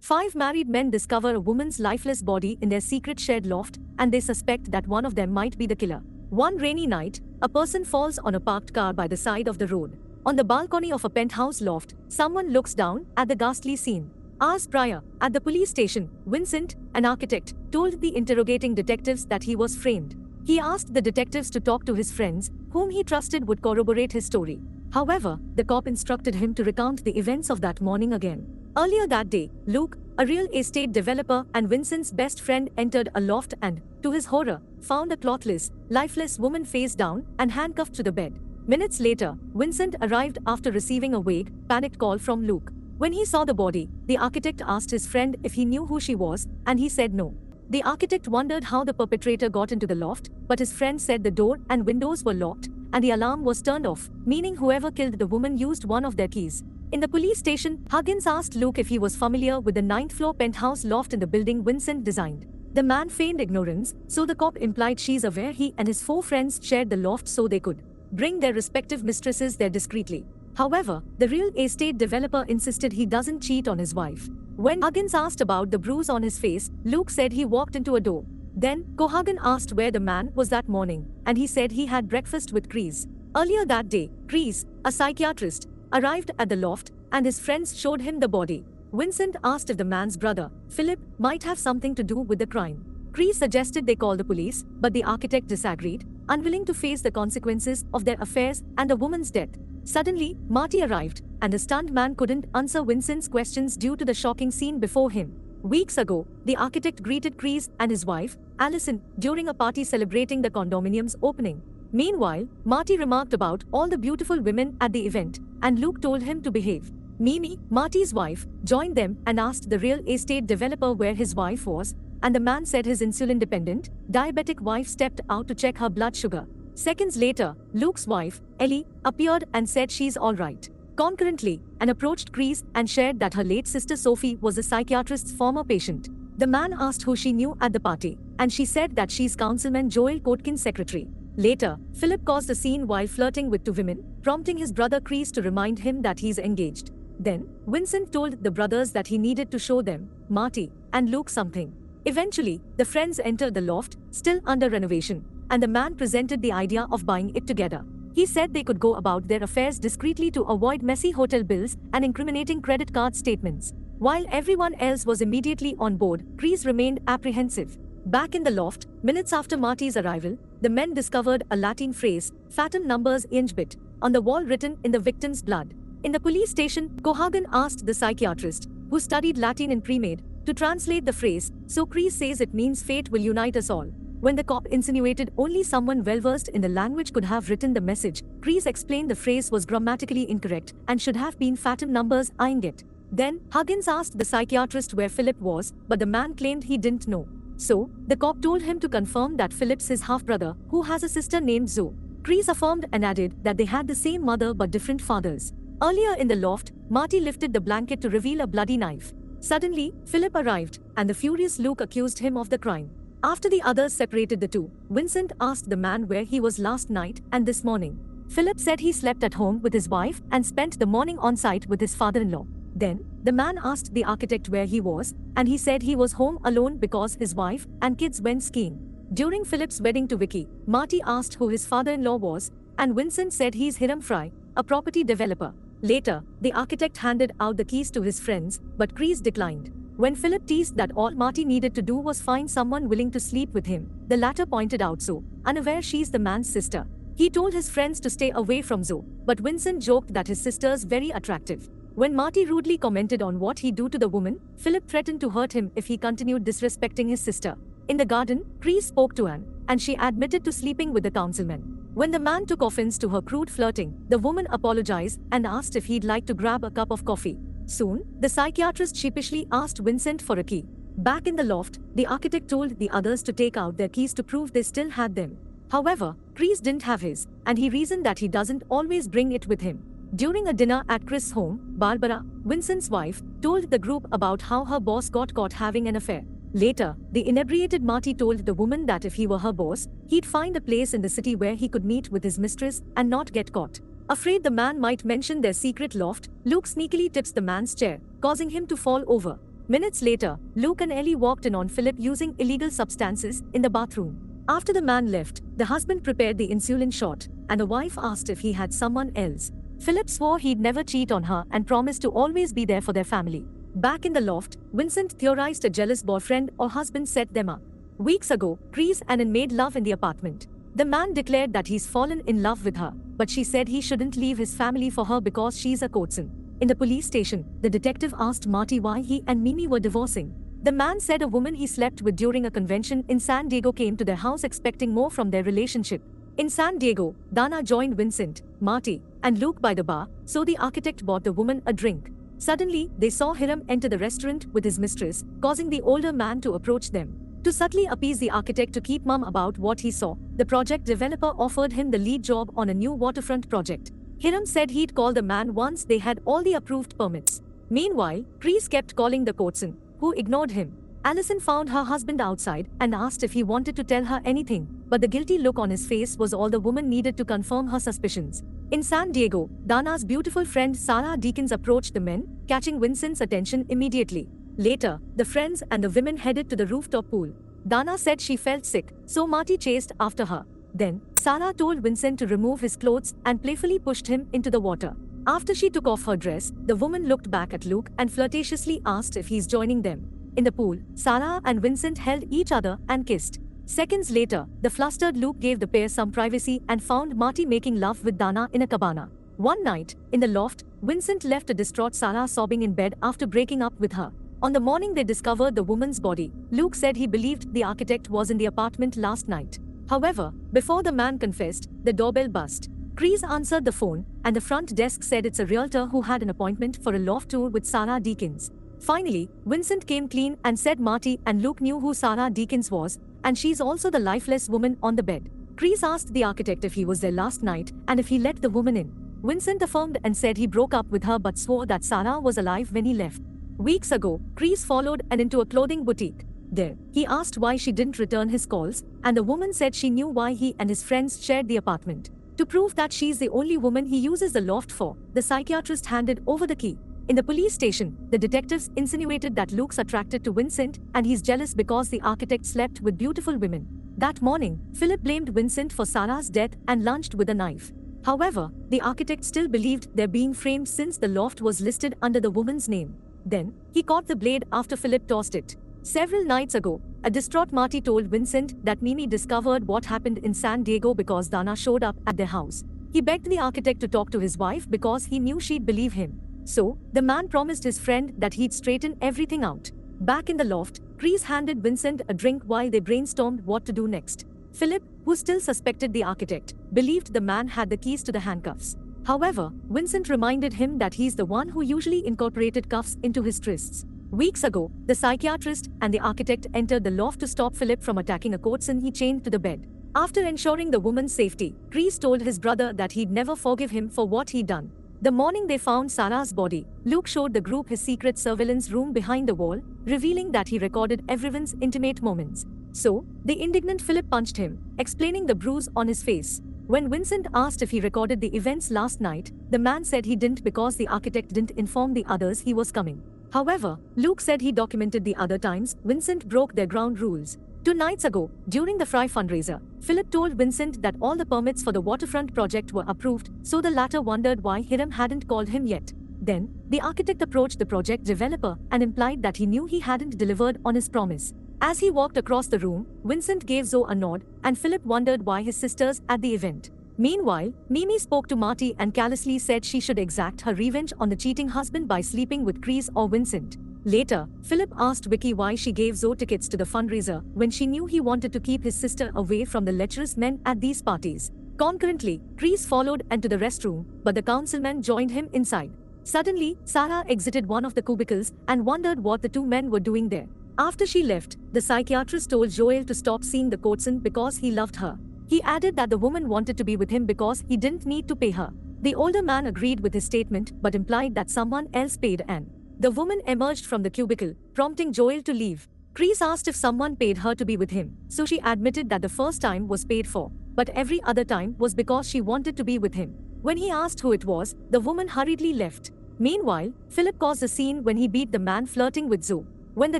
5 married men discover a woman's lifeless body in their secret shared loft, and they suspect that one of them might be the killer. One rainy night, a person falls on a parked car by the side of the road. On the balcony of a penthouse loft, someone looks down at the ghastly scene. Hours prior, at the police station, Vincent, an architect, told the interrogating detectives that he was framed. He asked the detectives to talk to his friends, whom he trusted would corroborate his story. However, the cop instructed him to recount the events of that morning again. Earlier that day, Luke, a real estate developer and Vincent's best friend, entered a loft and, to his horror, found a clothless, lifeless woman face down and handcuffed to the bed. Minutes later, Vincent arrived after receiving a vague, panicked call from Luke. When he saw the body, the architect asked his friend if he knew who she was, and he said no. The architect wondered how the perpetrator got into the loft, but his friend said the door and windows were locked, and the alarm was turned off, meaning whoever killed the woman used one of their keys. In the police station, Huggins asked Luke if he was familiar with the 9th-floor penthouse loft in the building Vincent designed. The man feigned ignorance, so the cop implied she's aware he and his 4 friends shared the loft so they could bring their respective mistresses there discreetly. However, the real estate developer insisted he doesn't cheat on his wife. When Huggins asked about the bruise on his face, Luke said he walked into a door. Then, Cohagen asked where the man was that morning, and he said he had breakfast with Chris. Earlier that day, Chris, a psychiatrist, arrived at the loft, and his friends showed him the body. Vincent asked if the man's brother, Philip, might have something to do with the crime. Chris suggested they call the police, but the architect disagreed, unwilling to face the consequences of their affairs and the woman's death. Suddenly, Marty arrived, and the stunned man couldn't answer Vincent's questions due to the shocking scene before him. Weeks ago, the architect greeted Chris and his wife, Allison, during a party celebrating the condominium's opening. Meanwhile, Marty remarked about all the beautiful women at the event, and Luke told him to behave. Mimi, Marty's wife, joined them and asked the real estate developer where his wife was, and the man said his insulin-dependent, diabetic wife stepped out to check her blood sugar. Seconds later, Luke's wife, Ellie, appeared and said she's all right. Concurrently, and approached Chris and shared that her late sister Sophie was a psychiatrist's former patient. The man asked who she knew at the party, and she said that she's Councilman Joel Kotkin's secretary. Later, Philip caused a scene while flirting with 2 women, prompting his brother Chris to remind him that he's engaged. Then, Vincent told the brothers that he needed to show them, Marty, and Luke something. Eventually, the friends entered the loft, still under renovation, and the man presented the idea of buying it together. He said they could go about their affairs discreetly to avoid messy hotel bills and incriminating credit card statements. While everyone else was immediately on board, Chris remained apprehensive. Back in the loft, minutes after Marty's arrival, the men discovered a Latin phrase, fatum numbers inhabit, on the wall written in the victim's blood. In the police station, Cohagen asked the psychiatrist, who studied Latin in pre-med, to translate the phrase, so Chris says it means fate will unite us all. When the cop insinuated only someone well-versed in the language could have written the message, Chris explained the phrase was grammatically incorrect and should have been fatum numbers inget. Then, Huggins asked the psychiatrist where Philip was, but the man claimed he didn't know. So, the cop told him to confirm that Philip's his half-brother, who has a sister named Zoe. Chris affirmed and added that they had the same mother but different fathers. Earlier in the loft, Marty lifted the blanket to reveal a bloody knife. Suddenly, Philip arrived, and the furious Luke accused him of the crime. After the others separated the two, Vincent asked the man where he was last night and this morning. Philip said he slept at home with his wife and spent the morning on site with his father-in-law. Then, the man asked the architect where he was, and he said he was home alone because his wife and kids went skiing. During Philip's wedding to Vicky, Marty asked who his father-in-law was, and Vincent said he's Hiram Fry, a property developer. Later, the architect handed out the keys to his friends, but Chris declined. When Philip teased that all Marty needed to do was find someone willing to sleep with him, the latter pointed out Zoe, unaware she's the man's sister. He told his friends to stay away from Zoe, but Vincent joked that his sister's very attractive. When Marty rudely commented on what he'd do to the woman, Philip threatened to hurt him if he continued disrespecting his sister. In the garden, Chris spoke to Anne, and she admitted to sleeping with the councilman. When the man took offense to her crude flirting, the woman apologized and asked if he'd like to grab a cup of coffee. Soon, the psychiatrist sheepishly asked Vincent for a key. Back in the loft, the architect told the others to take out their keys to prove they still had them. However, Chris didn't have his, and he reasoned that he doesn't always bring it with him. During a dinner at Chris' home, Barbara, Vincent's wife, told the group about how her boss got caught having an affair. Later, the inebriated Marty told the woman that if he were her boss, he'd find a place in the city where he could meet with his mistress and not get caught. Afraid the man might mention their secret loft, Luke sneakily tips the man's chair, causing him to fall over. Minutes later, Luke and Ellie walked in on Philip using illegal substances in the bathroom. After the man left, the husband prepared the insulin shot, and the wife asked if he had someone else. Philip swore he'd never cheat on her and promised to always be there for their family. Back in the loft, Vincent theorized a jealous boyfriend or husband set them up. Weeks ago, Chris and Ann made love in the apartment. The man declared that he's fallen in love with her, but she said he shouldn't leave his family for her because she's a courtesan. In the police station, the detective asked Marty why he and Mimi were divorcing. The man said a woman he slept with during a convention in San Diego came to their house expecting more from their relationship. In San Diego, Dana joined Vincent, Marty, and Luke by the bar, so the architect bought the woman a drink. Suddenly, they saw Hiram enter the restaurant with his mistress, causing the older man to approach them. To subtly appease the architect to keep mum about what he saw, the project developer offered him the lead job on a new waterfront project. Hiram said he'd call the man once they had all the approved permits. Meanwhile, Chris kept calling the courtesan, who ignored him. Allison found her husband outside and asked if he wanted to tell her anything, but the guilty look on his face was all the woman needed to confirm her suspicions. In San Diego, Dana's beautiful friend Sarah Deakins approached the men, catching Vincent's attention immediately. Later, the friends and the women headed to the rooftop pool. Dana said she felt sick, so Marty chased after her. Then, Sarah told Vincent to remove his clothes and playfully pushed him into the water. After she took off her dress, the woman looked back at Luke and flirtatiously asked if he's joining them. In the pool, Sarah and Vincent held each other and kissed. Seconds later, the flustered Luke gave the pair some privacy and found Marty making love with Dana in a cabana. One night, in the loft, Vincent left a distraught Sarah sobbing in bed after breaking up with her. On the morning they discovered the woman's body, Luke said he believed the architect was in the apartment last night. However, before the man confessed, the doorbell buzzed. Chris answered the phone, and the front desk said it's a realtor who had an appointment for a loft tour with Sarah Deakins. Finally, Vincent came clean and said Marty and Luke knew who Sarah Deakins was, and she's also the lifeless woman on the bed. Chris asked the architect if he was there last night and if he let the woman in. Vincent affirmed and said he broke up with her but swore that Sarah was alive when he left. Weeks ago, Chris followed Ann into a clothing boutique. There, he asked why she didn't return his calls, and the woman said she knew why he and his friends shared the apartment. To prove that she's the only woman he uses the loft for, the psychiatrist handed over the key. In the police station, the detectives insinuated that Luke's attracted to Vincent and he's jealous because the architect slept with beautiful women. That morning, Philip blamed Vincent for Sarah's death and lunged with a knife. However, the architect still believed they're being framed since the loft was listed under the woman's name. Then, he caught the blade after Philip tossed it. Several nights ago, a distraught Marty told Vincent that Mimi discovered what happened in San Diego because Dana showed up at their house. He begged the architect to talk to his wife because he knew she'd believe him. So, the man promised his friend that he'd straighten everything out. Back in the loft, Chris handed Vincent a drink while they brainstormed what to do next. Philip, who still suspected the architect, believed the man had the keys to the handcuffs. However, Vincent reminded him that he's the one who usually incorporated cuffs into his twists. Weeks ago, the psychiatrist and the architect entered the loft to stop Philip from attacking a courtesan he chained to the bed. After ensuring the woman's safety, Chris told his brother that he'd never forgive him for what he'd done. The morning they found Sarah's body, Luke showed the group his secret surveillance room behind the wall, revealing that he recorded everyone's intimate moments. So, the indignant Philip punched him, explaining the bruise on his face. When Vincent asked if he recorded the events last night, the man said he didn't because the architect didn't inform the others he was coming. However, Luke said he documented the other times Vincent broke their ground rules. 2 nights ago, during the Fry fundraiser, Philip told Vincent that all the permits for the waterfront project were approved, so the latter wondered why Hiram hadn't called him yet. Then, the architect approached the project developer and implied that he knew he hadn't delivered on his promise. As he walked across the room, Vincent gave Zoe a nod, and Philip wondered why his sisters at the event. Meanwhile, Mimi spoke to Marty and callously said she should exact her revenge on the cheating husband by sleeping with Chris or Vincent. Later, Philip asked Vicky why she gave Zoe tickets to the fundraiser when she knew he wanted to keep his sister away from the lecherous men at these parties. Concurrently, Chris followed into the restroom, but the councilman joined him inside. Suddenly, Sarah exited one of the cubicles and wondered what the 2 men were doing there. After she left, the psychiatrist told Joel to stop seeing the courtesan because he loved her. He added that the woman wanted to be with him because he didn't need to pay her. The older man agreed with his statement but implied that someone else paid Anne. The woman emerged from the cubicle, prompting Joel to leave. Chris asked if someone paid her to be with him, so she admitted that the first time was paid for, but every other time was because she wanted to be with him. When he asked who it was, the woman hurriedly left. Meanwhile, Philip caused a scene when he beat the man flirting with Zoe. When the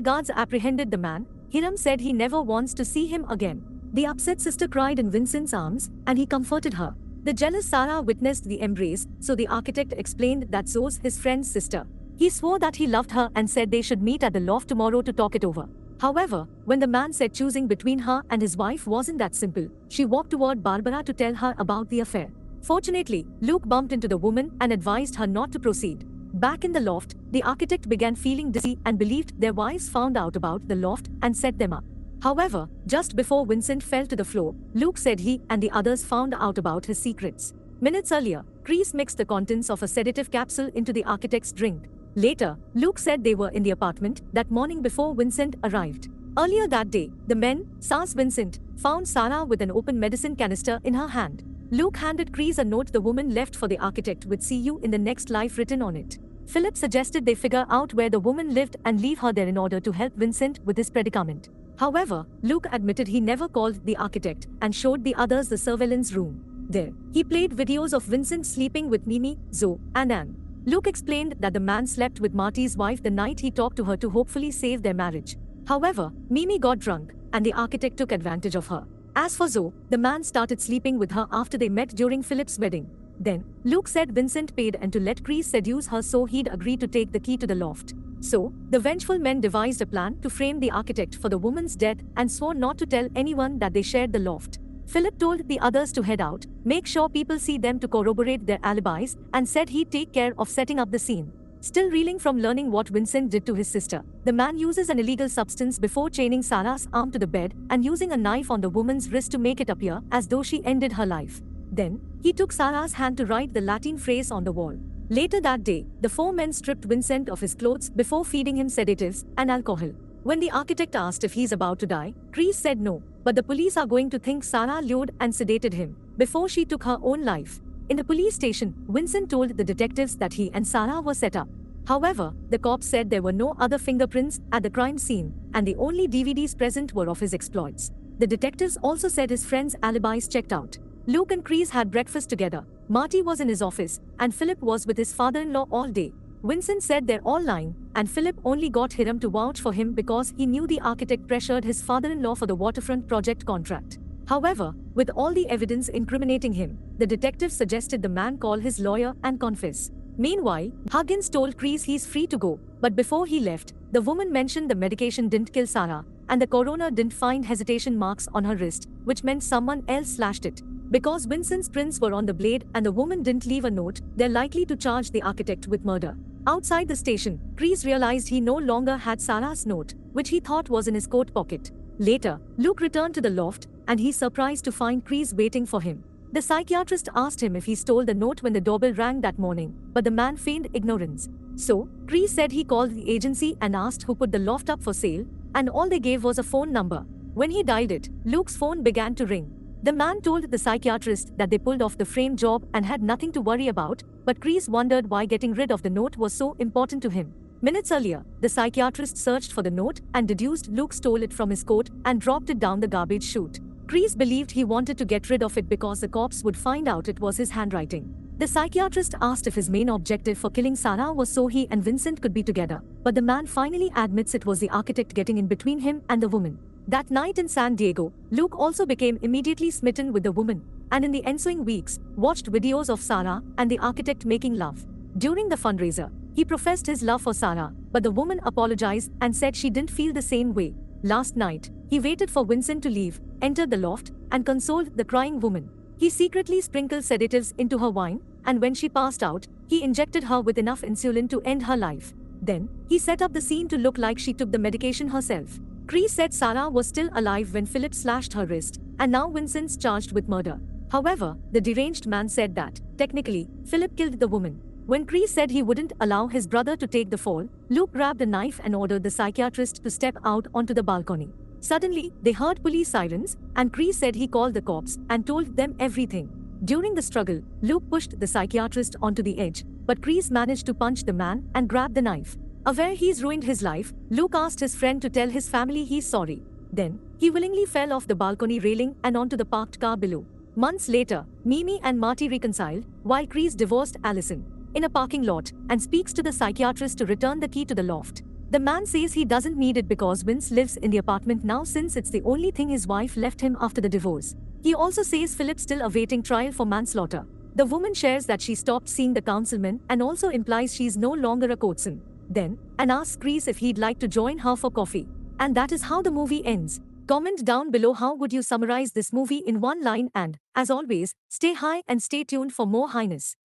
guards apprehended the man, Hiram said he never wants to see him again. The upset sister cried in Vincent's arms, and he comforted her. The jealous Sarah witnessed the embrace, so the architect explained that Zoe's his friend's sister. He swore that he loved her and said they should meet at the loft tomorrow to talk it over. However, when the man said choosing between her and his wife wasn't that simple, she walked toward Barbara to tell her about the affair. Fortunately, Luke bumped into the woman and advised her not to proceed. Back in the loft, the architect began feeling dizzy and believed their wives found out about the loft and set them up. However, just before Vincent fell to the floor, Luke said he and the others found out about his secrets. Minutes earlier, Chris mixed the contents of a sedative capsule into the architect's drink. Later, Luke said they were in the apartment that morning before Vincent arrived. Earlier that day, the men, sans Vincent, found Sarah with an open medicine canister in her hand. Luke handed Chris a note the woman left for the architect with "See you in the next life" written on it. Philip suggested they figure out where the woman lived and leave her there in order to help Vincent with his predicament. However, Luke admitted he never called the architect and showed the others the surveillance room. There, he played videos of Vincent sleeping with Mimi, Zoe, and Anne. Luke explained that the man slept with Marty's wife the night he talked to her to hopefully save their marriage. However, Mimi got drunk, and the architect took advantage of her. As for Zoe, the man started sleeping with her after they met during Philip's wedding. Then, Luke said Vincent paid and to let Chris seduce her so he'd agree to take the key to the loft. So, the vengeful men devised a plan to frame the architect for the woman's death and swore not to tell anyone that they shared the loft. Philip told the others to head out, make sure people see them to corroborate their alibis, and said he'd take care of setting up the scene. Still reeling from learning what Vincent did to his sister, the man uses an illegal substance before chaining Sarah's arm to the bed and using a knife on the woman's wrist to make it appear as though she ended her life. Then, he took Sarah's hand to write the Latin phrase on the wall. Later that day, the four men stripped Vincent of his clothes before feeding him sedatives and alcohol. When the architect asked if he's about to die, Chris said no, but the police are going to think Sarah lured and sedated him before she took her own life. In the police station, Vincent told the detectives that he and Sarah were set up. However, the cops said there were no other fingerprints at the crime scene, and the only DVDs present were of his exploits. The detectives also said his friends' alibis checked out. Luke and Chris had breakfast together. Marty was in his office, and Philip was with his father-in-law all day. Vincent said they're all lying, and Philip only got Hiram to vouch for him because he knew the architect pressured his father-in-law for the waterfront project contract. However, with all the evidence incriminating him, the detectives suggested the man call his lawyer and confess. Meanwhile, Huggins told Chris he's free to go, but before he left, the woman mentioned the medication didn't kill Sarah, and the coroner didn't find hesitation marks on her wrist, which meant someone else slashed it. Because Vincent's prints were on the blade and the woman didn't leave a note, they're likely to charge the architect with murder. Outside the station, Chris realized he no longer had Sarah's note, which he thought was in his coat pocket. Later, Luke returned to the loft, and he's surprised to find Chris waiting for him. The psychiatrist asked him if he stole the note when the doorbell rang that morning, but the man feigned ignorance. So, Chris said he called the agency and asked who put the loft up for sale, and all they gave was a phone number. When he dialed it, Luke's phone began to ring. The man told the psychiatrist that they pulled off the frame job and had nothing to worry about, but Chris wondered why getting rid of the note was so important to him. Minutes earlier, the psychiatrist searched for the note and deduced Luke stole it from his coat and dropped it down the garbage chute. Chris believed he wanted to get rid of it because the cops would find out it was his handwriting. The psychiatrist asked if his main objective for killing Sarah was so he and Vincent could be together, but the man finally admits it was the architect getting in between him and the woman. That night in San Diego, Luke also became immediately smitten with the woman, and in the ensuing weeks, watched videos of Sarah and the architect making love. During the fundraiser, he professed his love for Sarah, but the woman apologized and said she didn't feel the same way. Last night, he waited for Vincent to leave, entered the loft, and consoled the crying woman. He secretly sprinkled sedatives into her wine, and when she passed out, he injected her with enough insulin to end her life. Then, he set up the scene to look like she took the medication herself. Chris said Sarah was still alive when Philip slashed her wrist, and now Vincent's charged with murder. However, the deranged man said that, technically, Philip killed the woman. When Chris said he wouldn't allow his brother to take the fall, Luke grabbed a knife and ordered the psychiatrist to step out onto the balcony. Suddenly, they heard police sirens, and Chris said he called the cops and told them everything. During the struggle, Luke pushed the psychiatrist onto the edge, but Chris managed to punch the man and grab the knife. Aware he's ruined his life, Luke asked his friend to tell his family he's sorry. Then, he willingly fell off the balcony railing and onto the parked car below. Months later, Mimi and Marty reconciled, while Chris divorced Allison in a parking lot and speaks to the psychiatrist to return the key to the loft. The man says he doesn't need it because Vince lives in the apartment now since it's the only thing his wife left him after the divorce. He also says Philip's still awaiting trial for manslaughter. The woman shares that she stopped seeing the councilman and also implies she's no longer a courtesan. Then, and asks Chris if he'd like to join her for coffee. And that is how the movie ends. Comment down below how would you summarize this movie in one line and, as always, stay high and stay tuned for more highness.